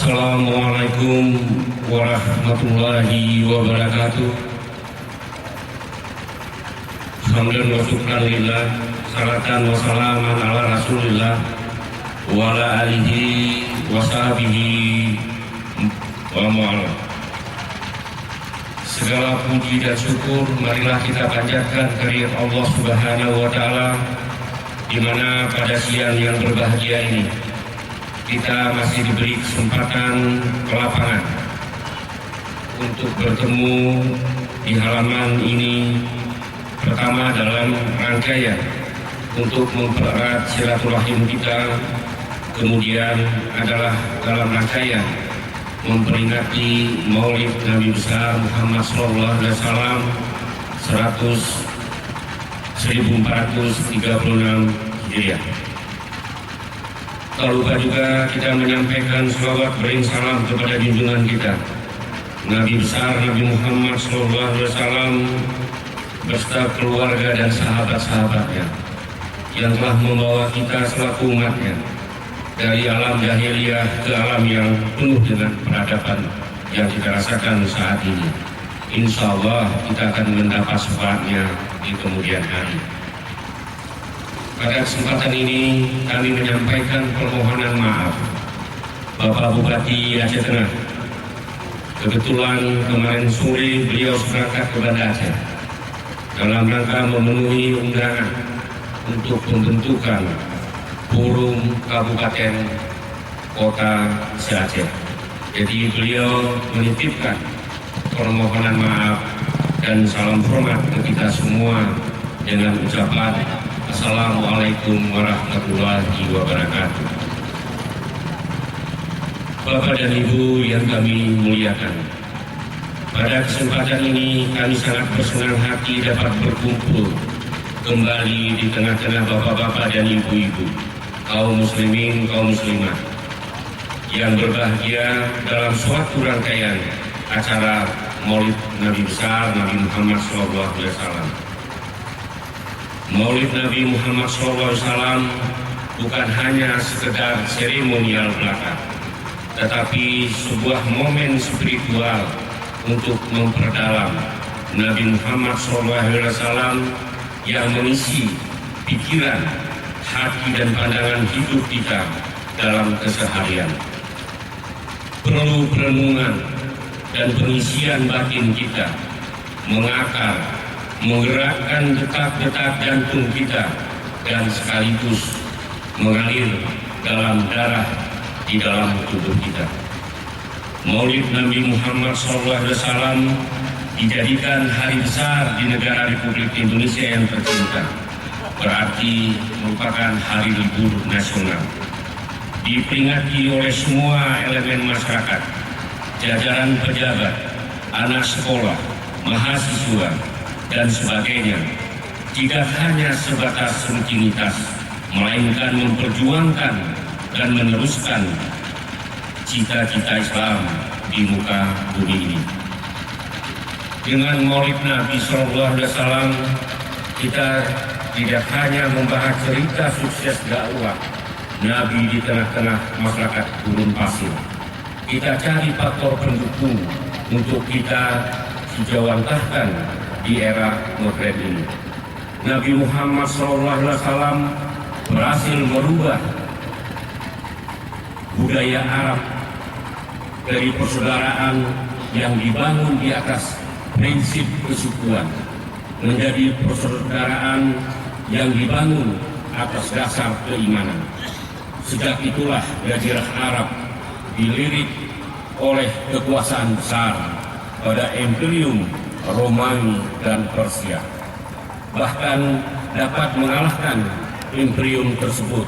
Assalamualaikum warahmatullahi wabarakatuh. Hamdan wa syukran lillah, salatan wa salaman ala rasulillah wa ala alihi wa sahbihi wa ma'ala. Segala puji dan syukur marilah kita panjatkan kehadirat Allah Subhanahu wa taala, di mana pada siang yang berbahagia ini kita masih diberi kesempatan ke lapangan untuk bertemu di halaman ini, pertama dalam rangkaian untuk mempererat silaturahim kita, kemudian adalah dalam rangkaian memperingati Maulid Nabi besar Muhammad SAW 1436 Hijriah. Tak lupa juga kita menyampaikan selawat bering salam kepada junjungan kita Nabi besar Nabi Muhammad SAW beserta keluarga dan sahabat-sahabatnya yang telah membawa kita selaku umatnya dari alam jahiliyah ke alam yang penuh dengan peradaban yang kita rasakan saat ini. Insya Allah kita akan mendapat syafaatnya di kemudian hari. Pada kesempatan ini kami menyampaikan permohonan maaf Bapak Bupati Aceh Tengah. Kebetulan kemarin sore beliau berangkat ke Banda Aceh dalam rangka memenuhi undangan untuk pembentukan forum Kabupaten Kota Se-Aceh. Jadi beliau menitipkan permohonan maaf dan salam hormat ke kita semua dengan ucapan Assalamualaikum warahmatullahi wabarakatuh. Bapak dan Ibu yang kami muliakan, pada kesempatan ini kami sangat bersenang hati dapat berkumpul kembali di tengah-tengah bapak-bapak dan ibu-ibu, kaum muslimin, kaum muslimah yang berbahagia dalam suatu rangkaian acara Maulid Nabi besar Nabi Muhammad SAW. Maulid Nabi Muhammad SAW bukan hanya sekedar seremonial belaka, tetapi sebuah momen spiritual untuk memperdalam Nabi Muhammad SAW yang mengisi pikiran, hati dan pandangan hidup kita dalam keseharian. Perlu perenungan dan pengisian batin kita, mengakar, menggerakkan detak-detak jantung kita dan sekaligus mengalir dalam darah di dalam tubuh kita. Maulid Nabi Muhammad SAW dijadikan hari besar di negara Republik Indonesia yang tercinta, berarti merupakan hari libur nasional. diperingati oleh semua elemen masyarakat, jajaran pejabat, anak sekolah, mahasiswa, dan sebagainya, tidak hanya sebatas rutinitas, melainkan memperjuangkan dan meneruskan cita-cita Islam di muka bumi ini. Dengan Maulid Nabi SAW, kita tidak hanya membahas cerita sukses dakwah Nabi di tengah-tengah masyarakat gurun pasir. Kita cari faktor pendukung untuk kita sejawantahkan di era modern ini. Nabi Muhammad SAW berhasil merubah budaya Arab dari persaudaraan yang dibangun di atas prinsip kesukuan menjadi persaudaraan yang dibangun atas dasar keimanan. Sejak itulah Jazirah Arab dilirik oleh kekuasaan besar pada Imperium Romawi dan Persia. Bahkan dapat mengalahkan imperium tersebut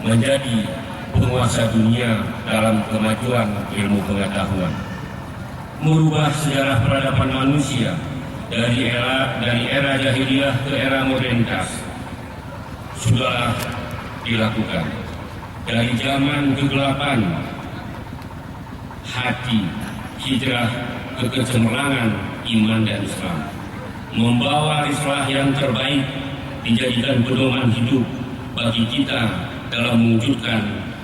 menjadi penguasa dunia dalam kemajuan ilmu pengetahuan. Merubah sejarah peradaban manusia dari era jahiliyah ke era modernitas sudah dilakukan. Dari zaman kegelapan hati, hijrah ke kecemerlangan iman dan Islam, membawa rislah yang terbaik dijadikan pedoman hidup bagi kita dalam mewujudkan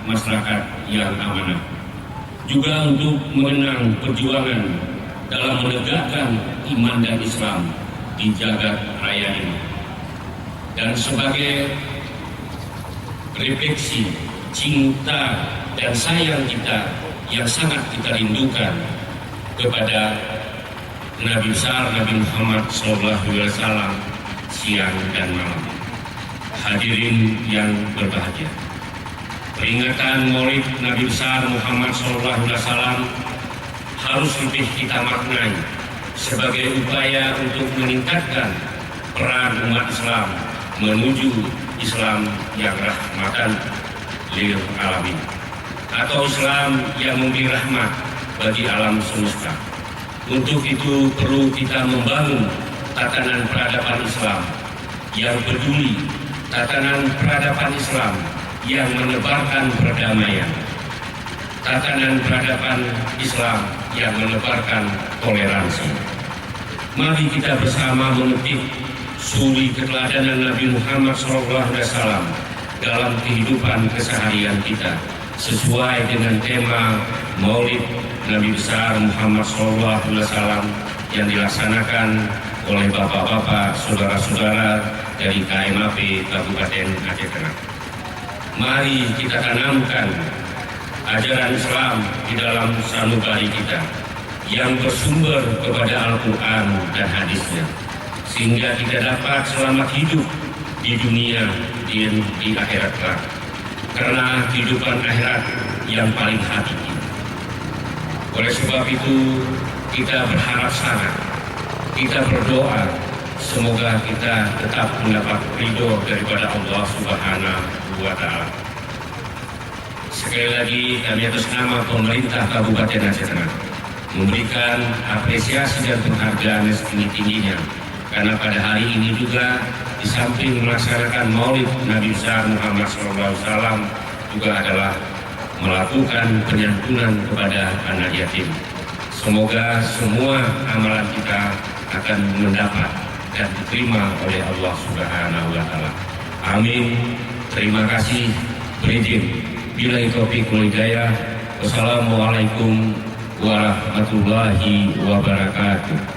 masyarakat yang amanah. Juga untuk mengenang perjuangan dalam menegakkan iman dan Islam di jagat raya ini. Dan sebagai refleksi cinta dan sayang kita yang sangat kita rindukan kepada Nabi besar Nabi Muhammad SAW siang dan malam. Hadirin yang berbahagia, peringatan Maulid Nabi besar Muhammad SAW harus lebih kita maknai sebagai upaya untuk meningkatkan peran umat Islam menuju Islam yang rahmatan lil alamin, atau Islam yang memberi rahmat bagi alam semesta. Untuk itu perlu kita membangun tatanan peradaban Islam yang peduli, tatanan peradaban Islam yang menebarkan perdamaian, tatanan peradaban Islam yang menebarkan toleransi. Mari kita bersama memetik suri keteladanan Nabi Muhammad SAW dalam kehidupan keseharian kita, sesuai dengan tema Maulid Nabi besar Muhammad SAW yang dilaksanakan oleh bapak-bapak, saudara-saudara dari KMAP Kabupaten Aceh Tengah. Mari kita tanamkan ajaran Islam di dalam sanubari kita yang bersumber kepada Al-Quran dan hadisnya, sehingga kita dapat selamat hidup di dunia di akhirat kelak. Karena kehidupan akhirat yang paling hakiki. Oleh sebab itu kita berharap sangat, kita berdoa semoga kita tetap mendapat ridho daripada Allah Subhanahu wa Ta'ala. Sekali lagi kami atas nama pemerintah Kabupaten Aceh Tengah memberikan apresiasi dan penghargaan setinggi-tingginya, karena pada hari ini juga di samping melaksanakan Maulid Nabi besar Muhammad SAW juga adalah melakukan penyantunan kepada anak yatim. Semoga semua amalan kita akan mendapat dan diterima oleh Allah Subhanahu wa Ta'ala. Amin. Terima kasih. Berizin. Billahi taufiq wal hidayah. Wassalamualaikum warahmatullahi wabarakatuh.